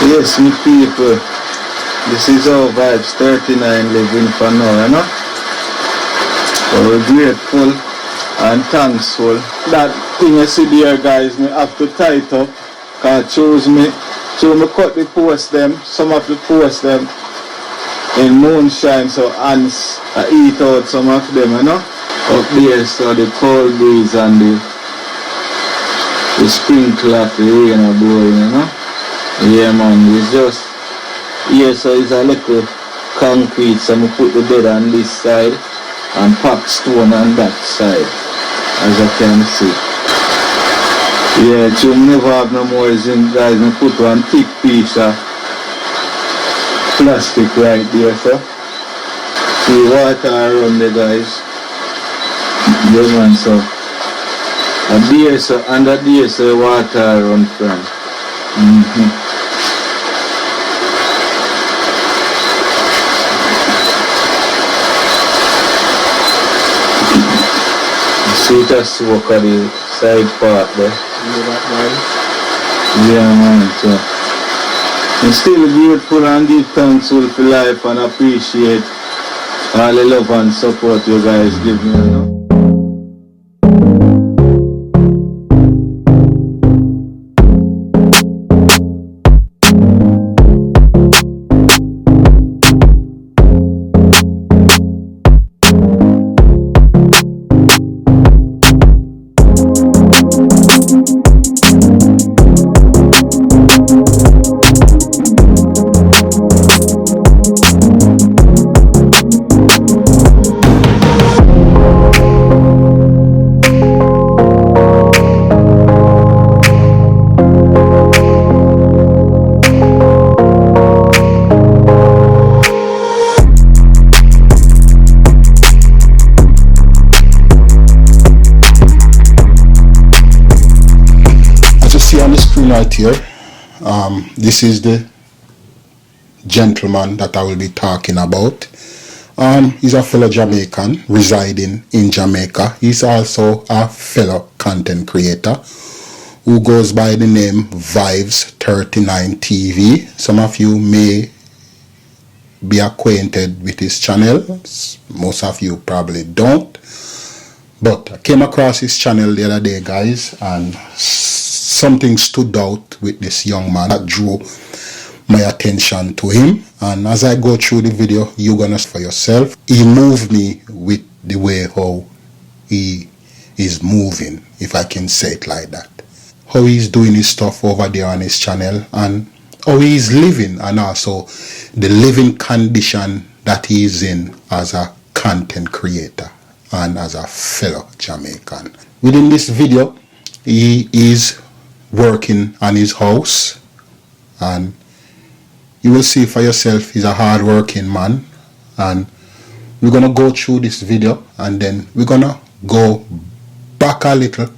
Yes, me people, this is how Vybz 39 living for now, you know. So we're grateful and thankful. That thing you see there, guys, me have to tight up, cause choose me cut the post them, some of the post them in moonshine, so ants eat out some of them, you know. Up there, so the cold breeze and the sprinkler of the rain are blowing, you know. Yeah man, it's just here, so it's a little concrete, so I put the bed on this side and pack stone on that side, as you can see. Yeah, you never have no more zinc, guys. I put one thick piece of plastic right there, so see water around there, guys. Yeah man, so and there, so under there, so water around from. See just walk at the side part there. Yeah man, so I'm still grateful and give thanks for life and appreciate all the love and support you guys give me, you know. Right here, this is the gentleman that I will be talking about. He's a fellow Jamaican residing in Jamaica. He's also a fellow content creator who goes by the name Vybz 39 TV. Some of you may be acquainted with his channel. Most of you probably don't. But I came across his channel the other day, guys, and something stood out with this young man that drew my attention to him. And as I go through the video, you're gonna see for yourself. He moved me with the way how he is moving, if I can say it like that. How he's doing his stuff over there on his channel, and how he's living, and also the living condition that he is in as a content creator and as a fellow Jamaican. Within this video, he is working on his house, and you will see for yourself he's a hard-working man. And we're gonna go through this video, and then we're gonna go back a little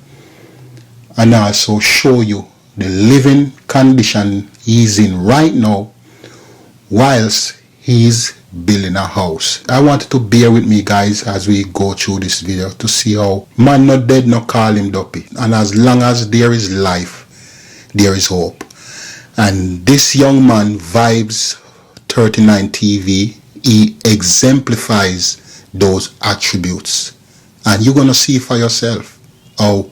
and also show you the living condition he's in right now whilst he's building a house. I want you to bear with me, guys, as we go through this video to see how man not dead, no call him duppy. And as long as there is life, there is hope. And this young man, Vybz 39 TV, he exemplifies those attributes. And you're gonna see for yourself how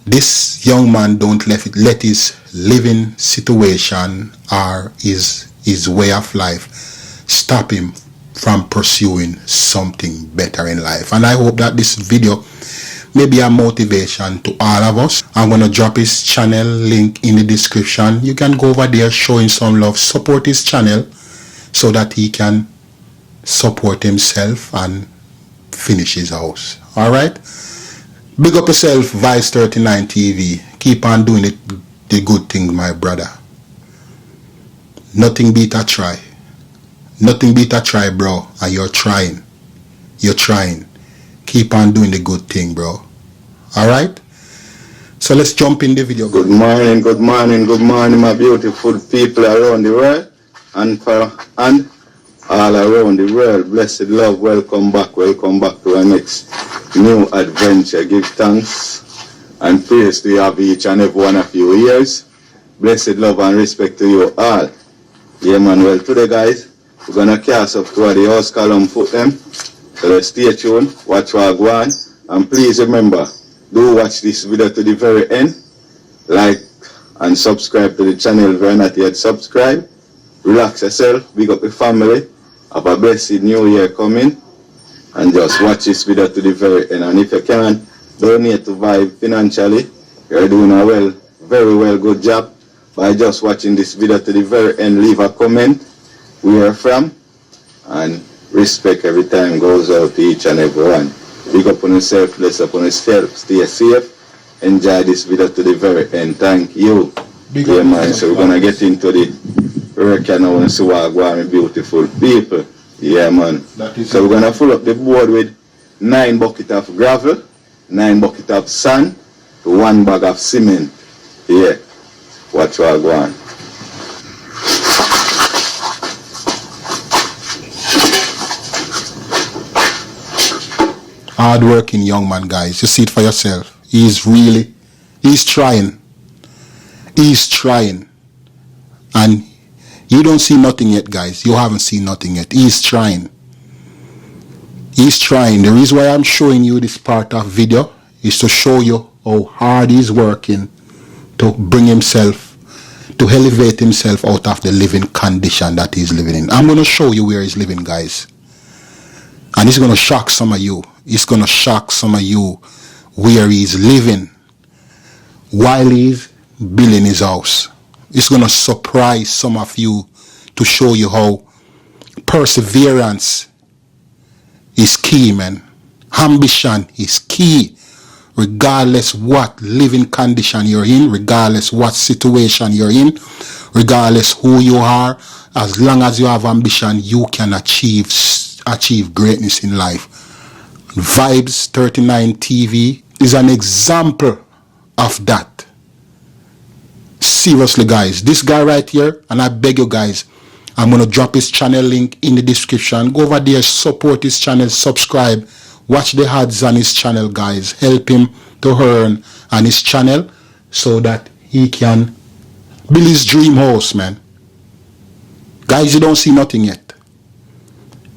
this young man don't let his living situation or his way of life stop him from pursuing something better in life. And I hope that this video may be a motivation to all of us. I'm going to drop his channel link in the description. You can go over there, showing some love, support his channel so that he can support himself and finish his house. Alright? Big up yourself, Vybz 39 TV. Keep on doing it, the good thing, my brother. Nothing beat a try. Nothing beat a try, bro. And you're trying. You're trying. Keep on doing the good thing, bro. Alright? So let's jump in the video. Good morning, good morning, good morning, my beautiful people around the world and all around the world. Blessed love, welcome back to our next new adventure. Give thanks and praise to have each and every one of you ears. Blessed love and respect to you all. Yeah, man. Well, today, guys, we're gonna cast up to the house column foot them. So let's stay tuned, watch what go on, and please remember, do watch this video to the very end. Like and subscribe to the channel if you're not yet subscribed. Relax yourself, big up the family. Have a blessed new year coming. And just watch this video to the very end. And if you can, donate to Vybz financially. You're doing a very well good job by just watching this video to the very end. Leave a comment where you're from, and respect every time goes out to each and every one. Big up on yourself, bless up on yourself, stay safe, enjoy this video to the very end. Thank you. Yeah, man. So we're gonna get into the work now and see what go on, beautiful people. Yeah, man. So we're gonna fill up the board with 9 buckets of gravel, 9 buckets of sand, 1 bag of cement. Yeah. Watch what go on. Hard-working young man, guys. You see it for yourself. He's trying. He's trying. And you don't see nothing yet, guys. You haven't seen nothing yet. He's trying. He's trying. The reason why I'm showing you this part of video is to show you how hard he's working to bring himself, to elevate himself out of the living condition that he's living in. I'm going to show you where he's living, guys. And it's going to shock some of you. It's going to shock some of you where he's living while he's building his house. It's going to surprise some of you to show you how perseverance is key, man. Ambition is key. Regardless what living condition you're in, regardless what situation you're in, regardless who you are, as long as you have ambition, you can achieve greatness in life. Vybz 39 TV is an example of that. Seriously, guys, this guy right here, and I beg you guys, I'm going to drop his channel link in the description. Go over there, support his channel, subscribe, watch the ads on his channel, guys. Help him to earn on his channel so that he can build his dream house, man. Guys, you don't see nothing yet.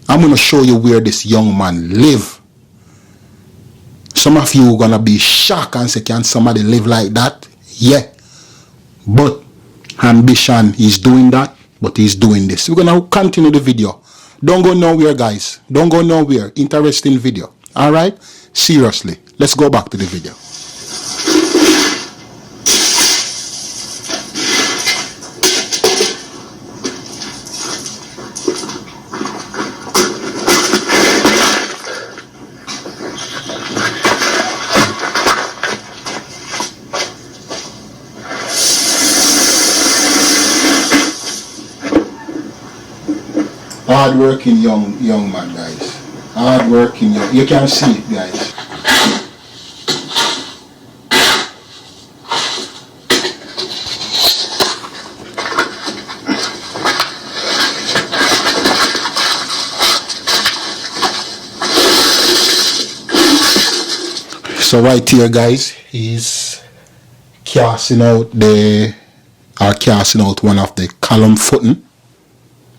I'm going to show you where this young man live. Some of you are going to be shocked and say, can somebody live like that? Yeah. But ambition, he's doing that, but he's doing this. We're going to continue the video. Don't go nowhere, guys. Don't go nowhere. Interesting video. All right? Seriously. Let's go back to the video. Hard-working young man, guys. Hard-working young. You can see it, guys. So right here, guys, he's casting out one of the column footing.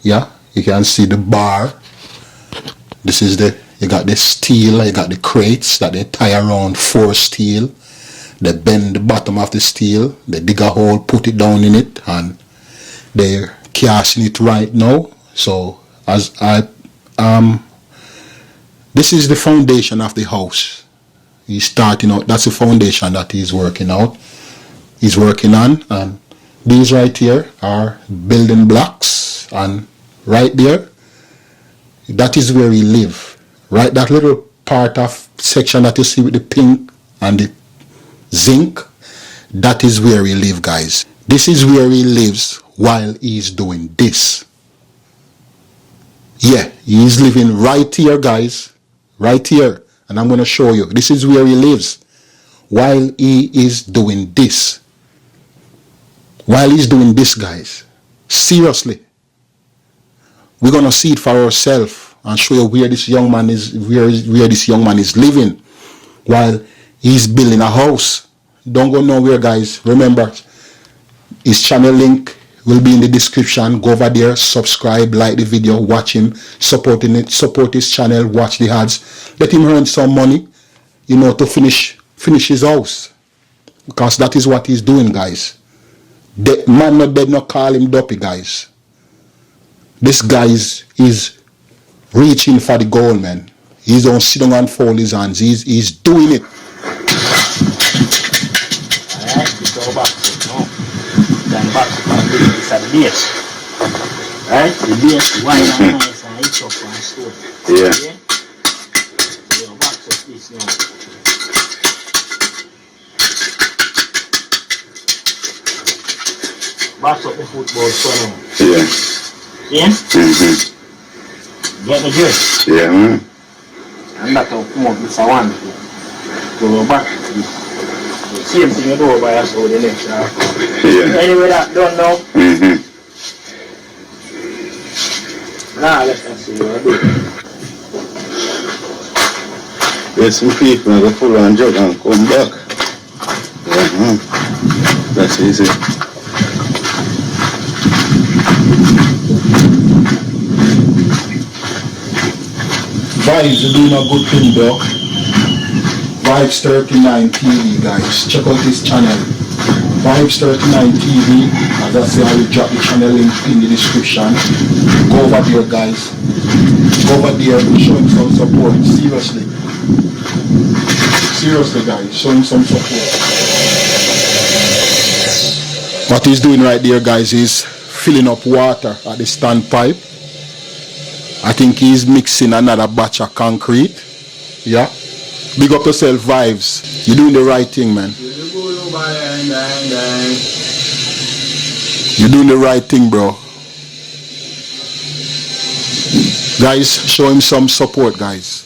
Yeah. You can see the bar. This is you got the steel, you got the crates that they tie around for steel. They bend the bottom of the steel, they dig a hole, put it down in it, and they're casting it right now. So this is the foundation of the house. He's starting out, that's the foundation that he's working out. He's working on, and these right here are building blocks, and right there, that is where he live. Right, that little part of section that you see with the pink and the zinc, that is where he live, guys. This is where he lives while he's doing this. Yeah, he's living right here, guys. Right here. And I'm going to show you. This is where he lives while he is doing this. While he's doing this, guys. Seriously. We're going to see it for ourselves and show you where this young man is, where this young man is living while he's building a house. Don't go nowhere, guys. Remember, His channel link will be in the description. Go over there, subscribe, like the video, watch him, support his channel, watch the ads. Let him earn some money, to finish his house. Because that is what he's doing, guys. The man not dead, not call him dopey, guys. This guy is reaching for the goal, man. He's don't sit down and fold his hands. He's doing it. Alright, we go back to it now. Then back to this at the base. Right? The base, wide and nice and it's up and stone. Yeah. Okay? We go back to this now. Back up the football so now. Yeah. Yeah? Get the drift. Yeah, man. And that will come up with a one. Go back to this. The same thing you do by us over the next half. Yeah. Anyway, that done now. Now let's see what I do. There's some people that pull on jug and come back. That's easy. Vybz are doing a good thing, bro. Vybz 39 TV, guys. Check out his channel. Vybz 39 TV. As I say, I will drop the channel link in the description. Go over there, guys. Go over there and show him some support. Seriously. Seriously, guys. Show him some support. What he's doing right there, guys, is filling up water at the standpipe. I think he's mixing another batch of concrete. Yeah. Big up yourself, Vybz. You're doing the right thing, man. You're doing the right thing, bro. Guys, show him some support, guys.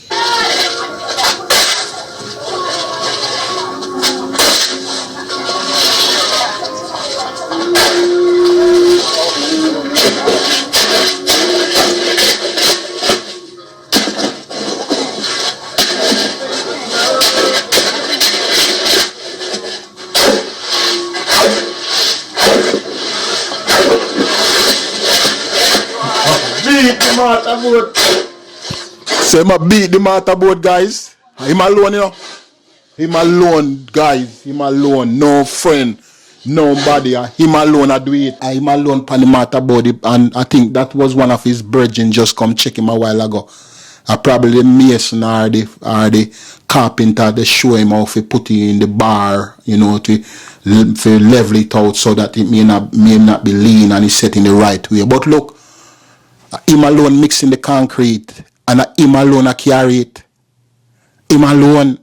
So him a beat the motorboat, guys. Him alone, Him alone, guys. Him alone. No friend. Nobody. Him alone I do it. Him alone pan the motorboat. And I think that was one of his brethren just come check him a while ago. Probably the mason or the carpenter, they show him how to put it in the bar, to level it out so that it may not be lean and it's set in the right way. But look, him alone mixing the concrete and him alone I carry it. Him alone,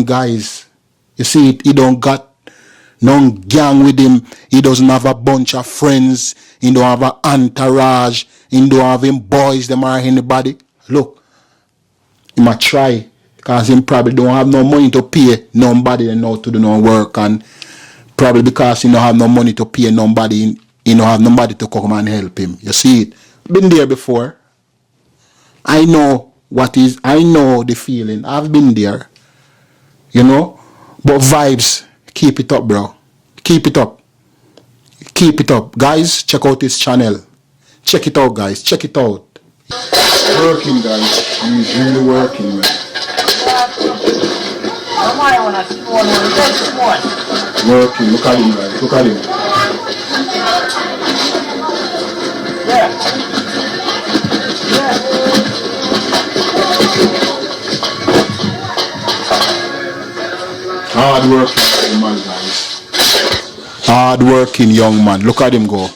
guys. You see it, he don't got no gang with him. He doesn't have a bunch of friends. He don't have an entourage. He don't have him boys, them or anybody. Look, he might try because he probably don't have no money to pay nobody and to do no work, and probably because he don't have no money to pay nobody, he don't have nobody to come and help him. You see it? Been there before. I know the feeling. I've been there. But Vybz, keep it up, bro. Keep it up. Keep it up. Guys, check out his channel. Check it out, guys. Check it out. Working, guys. He's really working, man. Working. Look at him, guys. Look at him. Hard working young man, guys. Hard working young man. Look at him go.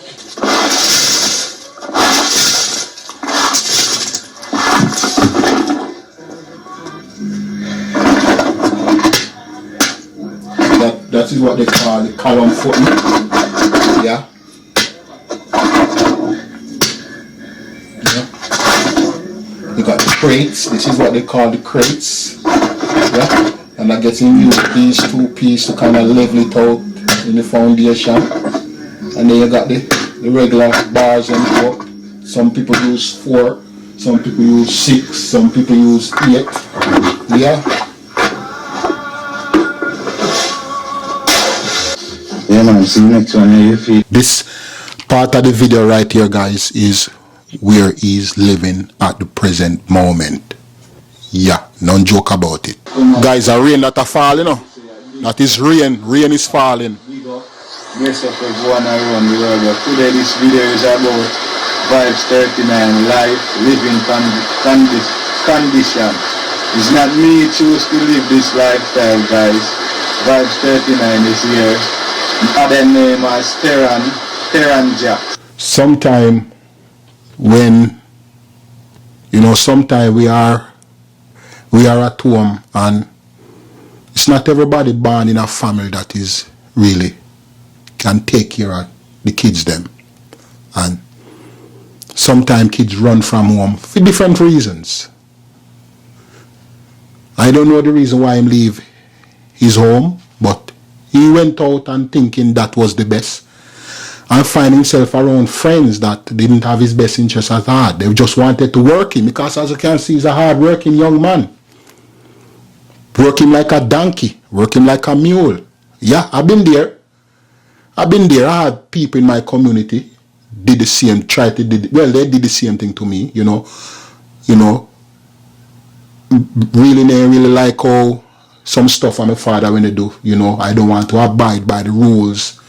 That is what they call the column footing. Yeah. You got the crates. This is what they call the crates. Yeah. And I get in use these two pieces to kind of level it out in the foundation. And then you got the regular bars and top. Some people use 4, some people use 6, some people use 8. Yeah. Yeah man, see you next one. You feel This part of the video right here, guys, is where he's living at the present moment. Yeah, no joke about it. Guys, a rain that a fall, you know. That is rain. Rain is falling. Yes, of everyone around the world. But today this video is about Vybz 39 life, living condition. It's not me choose to live this lifestyle, guys. Vybz 39 is here. Other name as Terran Jack. Sometime when, you know, sometime we are at home, and it's not everybody born in a family that is really can take care of the kids them. And sometimes kids run from home for different reasons. I don't know the reason why he leave his home, but he went out and thinking that was the best, and find himself around friends that didn't have his best interest at heart. They just wanted to work him, because as you can see, he's a hard-working young man. Working like a donkey, working like a mule. Yeah, I've been there. I had people in my community did the same, they did the same thing to me, you know, really like how some stuff my father when they do, you know, I don't want to abide by the rules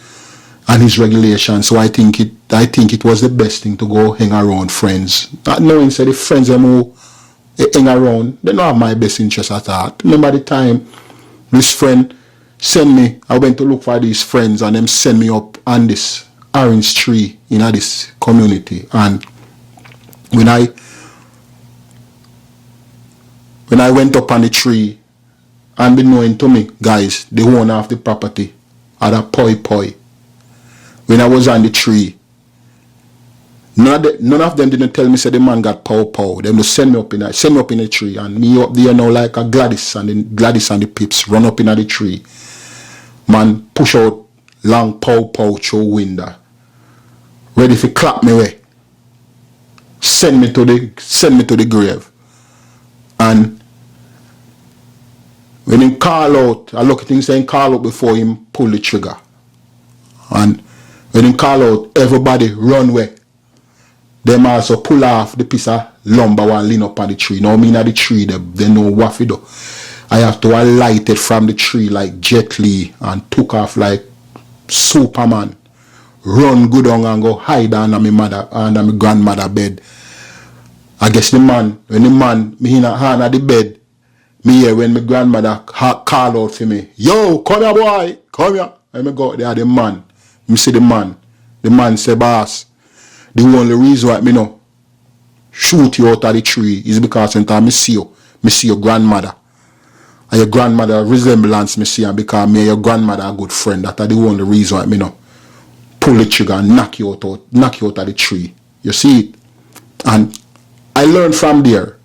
and his regulations, so I think it was the best thing to go hang around friends. Not knowing say the friends them who hang around, they don't have my best interest at heart. Remember the time this friend send me, I went to look for these friends, and them send me up on this orange tree in this community. And when I went up on the tree, and be knowing to me, guys, the owner of the property had a poi. When I was on the tree, none of them didn't tell me say the man got pow. Them just send me up in the tree, and me up there now like a Gladys and the Pips run up in the tree. Man push out long pow through window, ready to clap me away, send me to the grave. And when him call out, I look at him saying call out before him pull the trigger. And when him call out, everybody run away. Them also pull off the piece of lumber while lean up on the tree. Now me at the tree, they know what to do. I have to alight it from the tree like Jet Li and took off like Superman. Run good on and go hide under my grandmother bed. I guess when the man me in a hand at the bed, me hear when my grandmother call out for me, yo, come here boy, come here. And me go out there, the man. Me see the man. The man say, boss, the only reason why me know shoot you out of the tree is because sometimes me see your grandmother. And your grandmother resemblance me see, and because me and your grandmother a good friend. That are the only reason why me know pull the trigger and knock you out of the tree. You see it? And I learned from there.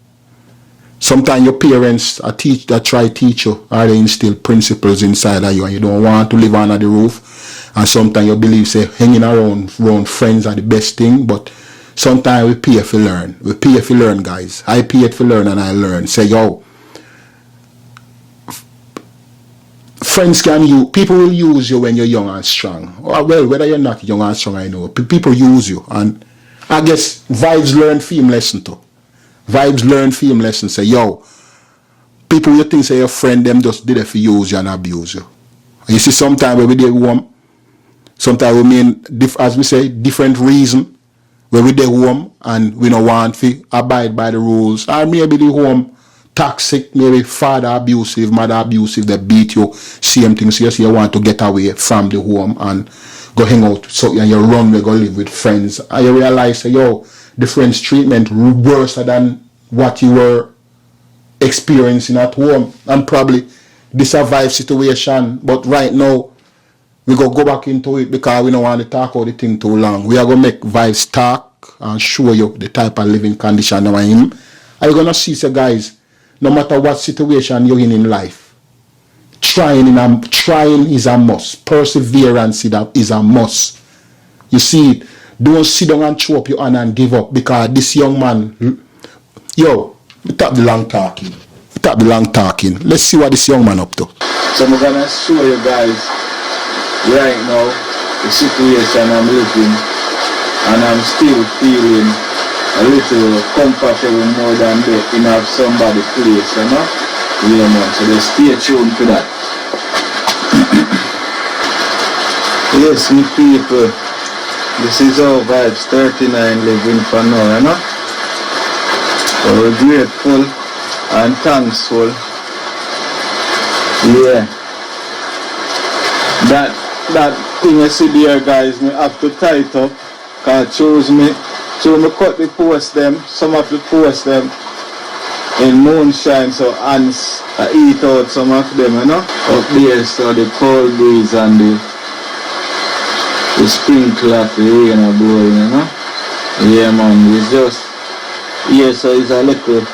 Sometimes your parents try teach you, or they instill principles inside of you, and you don't want to live under the roof. And sometimes you believe say hanging around friends are the best thing, but sometimes we pay for learn. We pay for learn, guys. I pay for learn and I learn. Say yo, friends people will use you when you're young and strong. Well, whether you're not young and strong, I know. People use you. And I guess Vybz learn film lesson too. Vybz learn film lesson. Say, yo, people you think say your friend, them just did it for use you and abuse you. And you see sometimes when we dey home, sometimes we mean, as we say, different reason. When we dey home and we don't want to abide by the rules. Or maybe the home toxic, maybe father abusive, mother abusive, they beat you, same thing. So you want to get away from the home and go hang out. So and you run, we go live with friends. And you realize, yo, the friends treatment worse than what you were experiencing at home. And probably this survive situation. But right now, we go back into it because we don't want to talk about the thing too long. We are going to make Vybz talk and show you the type of living condition of him. Are you going to see, so guys, no matter what situation you're in life, trying is a must. Perseverance is a must. You see it. Don't sit down and throw up your hand and give up, because this young man, yo, stop the long talking. Let's see what this young man up to. So I'm gonna show you guys right now, the situation I'm living, and I'm still feeling a little comfortable more than that in have somebody place, you know? Yeah, man, so just stay tuned for that. Yes, me people, this is how Vybz 39 living for now, you know? So we're grateful and thankful. Yeah. That thing you see there, guys, me have to tight up, cause choose me cut the post them, some of the post them in moonshine, so ants eat out some of them, you know. Up there, so the cold breeze and the sprinkler of the rain are blowing, you know. Yeah, man, it's just, yeah, so it's a little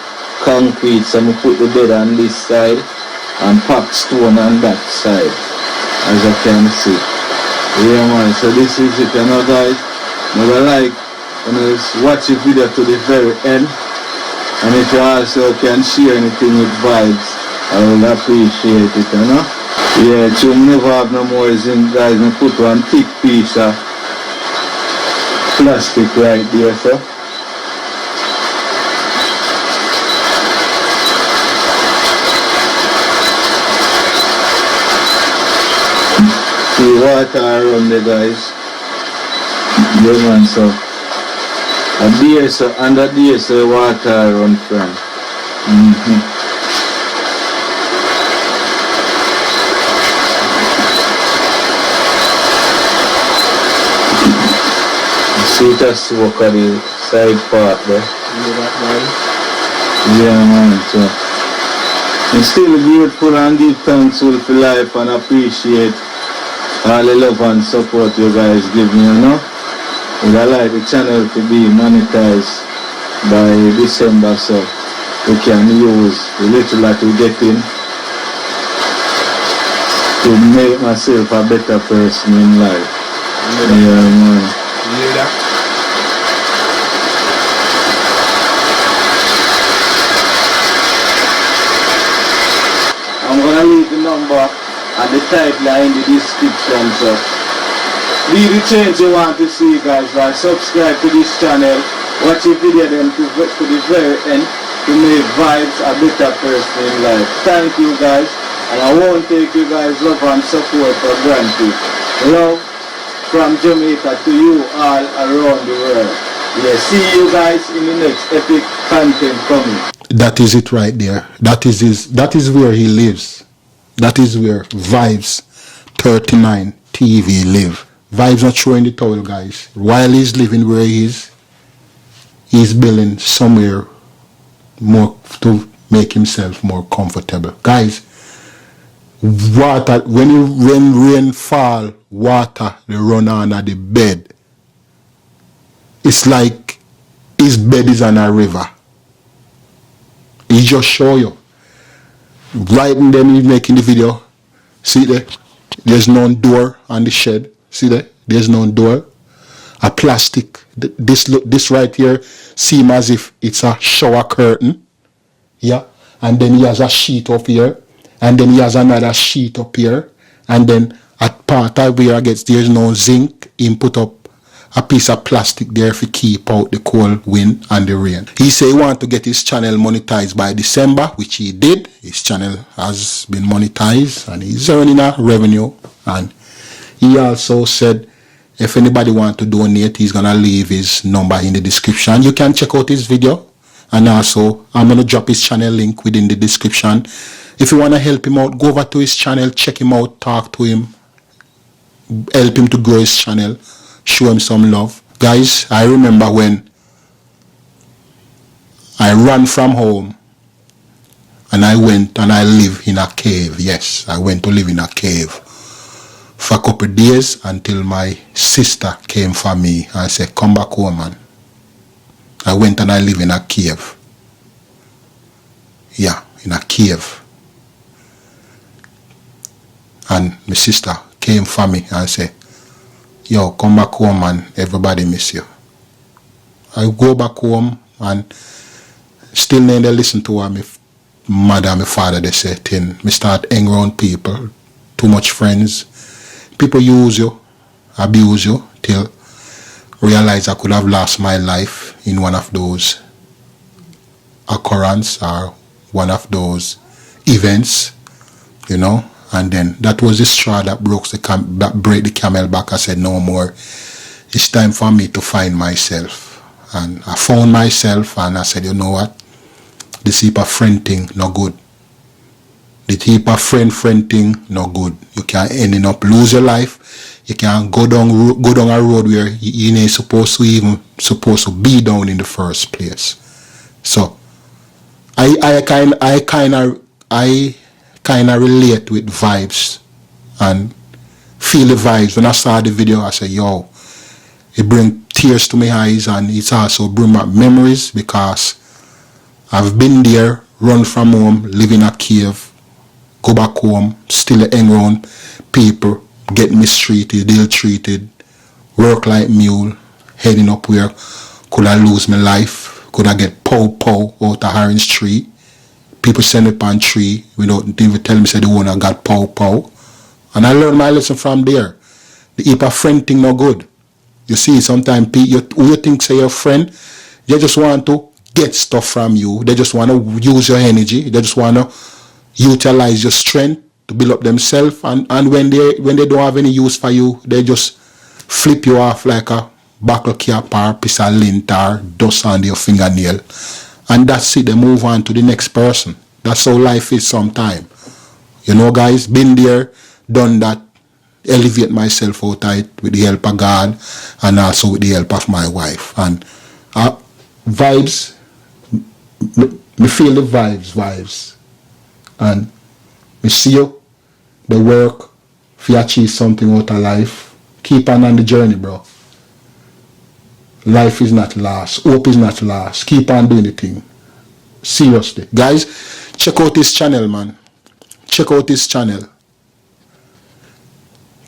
concrete, so I put the bed on this side and pack stone on that side, as you can see. Yeah, man, so this is it, you know, guys. Never like, when you watch the video to the very end, and if you also can share anything with Vybz, I will appreciate it, you know. Yeah, to never have no more zinc, guys, and put one thick piece of plastic right there, so. See water around there, guys. Yeah, man, so. Under there, so water run from. See that smoke on the side part there. Yeah, man, so. I'm still grateful and give thanks for life and appreciate all the love and support you guys give me, you know. Would I like the channel to be monetized by December, so we can use the little that we get in to make myself a better person in life. Yeah, man. I'm gonna leave the number and the title in the description, so be the change you want to see, guys. Like, subscribe to this channel, watch the video then to the very end to make Vybz a better person in life. Thank you, guys, and I won't take you guys' love and support for granted. Love from Jamaica to you all around the world. Yeah, see you guys in the next epic content coming. That is it right there. That is where he lives. That is where Vybz 39 TV live. Vybz not throwing the towel, guys. While he's living where he is, he's building somewhere more to make himself more comfortable. Guys, water, when rain fall, water they run under the bed. It's like his bed is on a river. He just show you. Right and then he's making the video. See there? There's no door on the shed. See there? There's no door. A plastic. This right here seems as if it's a shower curtain. Yeah. And then he has a sheet up here. And then he has another sheet up here. And then at part of where I gets there's no zinc. He put up a piece of plastic there to keep out the cold wind and the rain. He said he want to get his channel monetized by December, which he did. His channel has been monetized and he's earning a revenue. And he also said if anybody want to donate, he's gonna leave his number in the description. You can check out his video, and also I'm gonna drop his channel link within the description. If you want to help him out, go over to his channel, check him out, talk to him, help him to grow his channel, show him some love. Guys, I remember when I ran from home and I went and I lived in a cave. Yes, I went to live in a cave for a couple of days until my sister came for me and said, come back home, man. I went and I live in a cave. Yeah, in a cave. And my sister came for me and said, yo, come back home, man. Everybody miss you. I go back home and still need to listen to what my mother and my father they say thing. Me start hang around people, too much friends. people use you, abuse you, till realize I could have lost my life in one of those occurrence or one of those events, you know. And then that was the straw that broke the camel back. I said, no more. It's time for me to find myself. And I found myself, and I said, you know what? This heap of friend thing, no good. The heap of friend thing, no good. You can end up lose your life. You can go down a road where you ain't supposed to be down in the first place. So I kind of relate with Vybz and feel the vibes. When I saw the video, I said, yo, it bring tears to my eyes, and it's also bring back memories, because I've been there, run from home, live in a cave, go back home, still hang around people, get mistreated, ill-treated, work like mule, heading up where could I lose my life, could I get pow out of orange tree. People send me on tree without even telling me say the owner got pow. And I learned my lesson from there. The heap of friend thing no good. You see, sometimes who you think say your friend, they just want to get stuff from you. They just want to use your energy. They just want to utilize your strength to build up themselves. And when they don't have any use for you, they just flip you off like a buckle cap or piece of lint or dust on your fingernail. And that's it. They move on to the next person. That's how life is sometimes. You know, guys, been there, done that, elevate myself out of it with the help of God and also with the help of my wife. And Vybz, me feel the vibes. And me see you, the work, if you achieve something out of life, keep on the journey, bro. Life is not lost. Hope is not lost. Keep on doing the thing. Seriously. Guys, check out this channel, man. Check out this channel.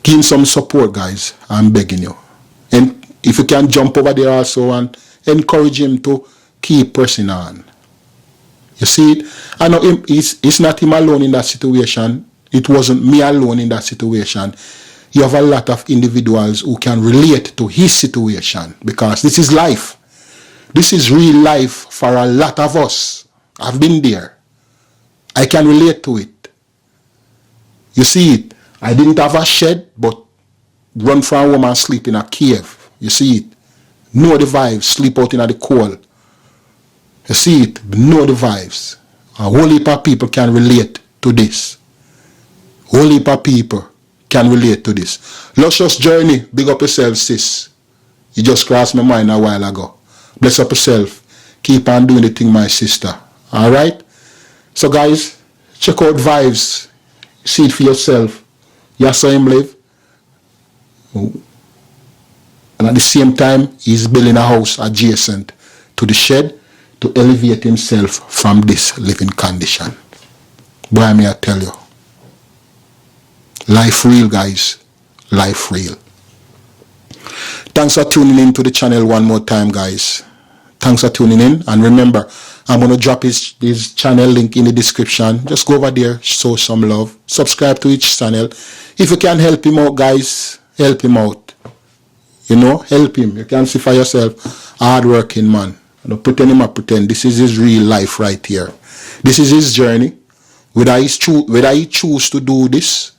Give him some support, guys. I'm begging you. And if you can jump over there also and encourage him to keep pressing on. You see it? I know it's not him alone in that situation. It wasn't me alone in that situation. You have a lot of individuals who can relate to his situation, because this is life. This is real life for a lot of us. I've been there. I can relate to it. You see it? I didn't have a shed, but run from home and sleep in a cave. You see it? Know the vibes. Sleep out in the cold. You see it? Know the vibes. A whole heap of people can relate to this. Whole heap of people can relate to this. Luscious journey. Big up yourself, sis. You just crossed my mind a while ago. Bless up yourself. Keep on doing the thing, my sister. Alright? So guys, check out Vybz. See it for yourself. You saw him live. And at the same time, he's building a house adjacent to the shed to elevate himself from this living condition. Boy, may I tell you. Life real, guys. Life real. Thanks for tuning in to the channel one more time, guys. Thanks for tuning in. And remember, I'm going to drop his channel link in the description. Just go over there, show some love. Subscribe to each channel. If you can help him out, guys, help him out. You know, help him. You can see for yourself, hard-working man. Don't pretend him or pretend. This is his real life right here. This is his journey. Whether he choose to do this,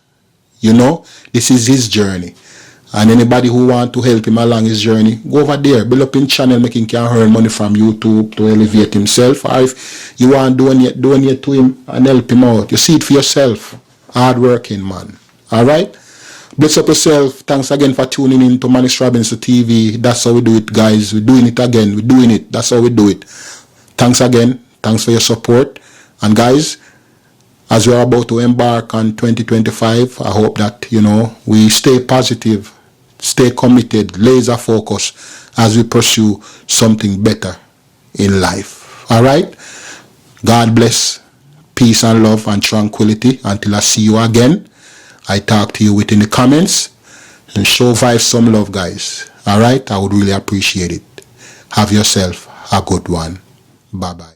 you know, this is his journey. And anybody who want to help him along his journey, go over there, build up in channel, making him can earn money from YouTube to elevate himself. Or if you want to donate to him and help him out, you see it for yourself. Hard-working man. Alright? Bless up yourself. Thanks again for tuning in to Manish Robinson TV. That's how we do it, guys. We're doing it again. We're doing it. That's how we do it. Thanks again. Thanks for your support. And guys, as we're about to embark on 2025, I hope that, you know, we stay positive, stay committed, laser focus as we pursue something better in life. Alright? God bless. Peace and love and tranquility. Until I see you again, I talk to you within the comments and show Vybz some love, guys. Alright? I would really appreciate it. Have yourself a good one. Bye-bye.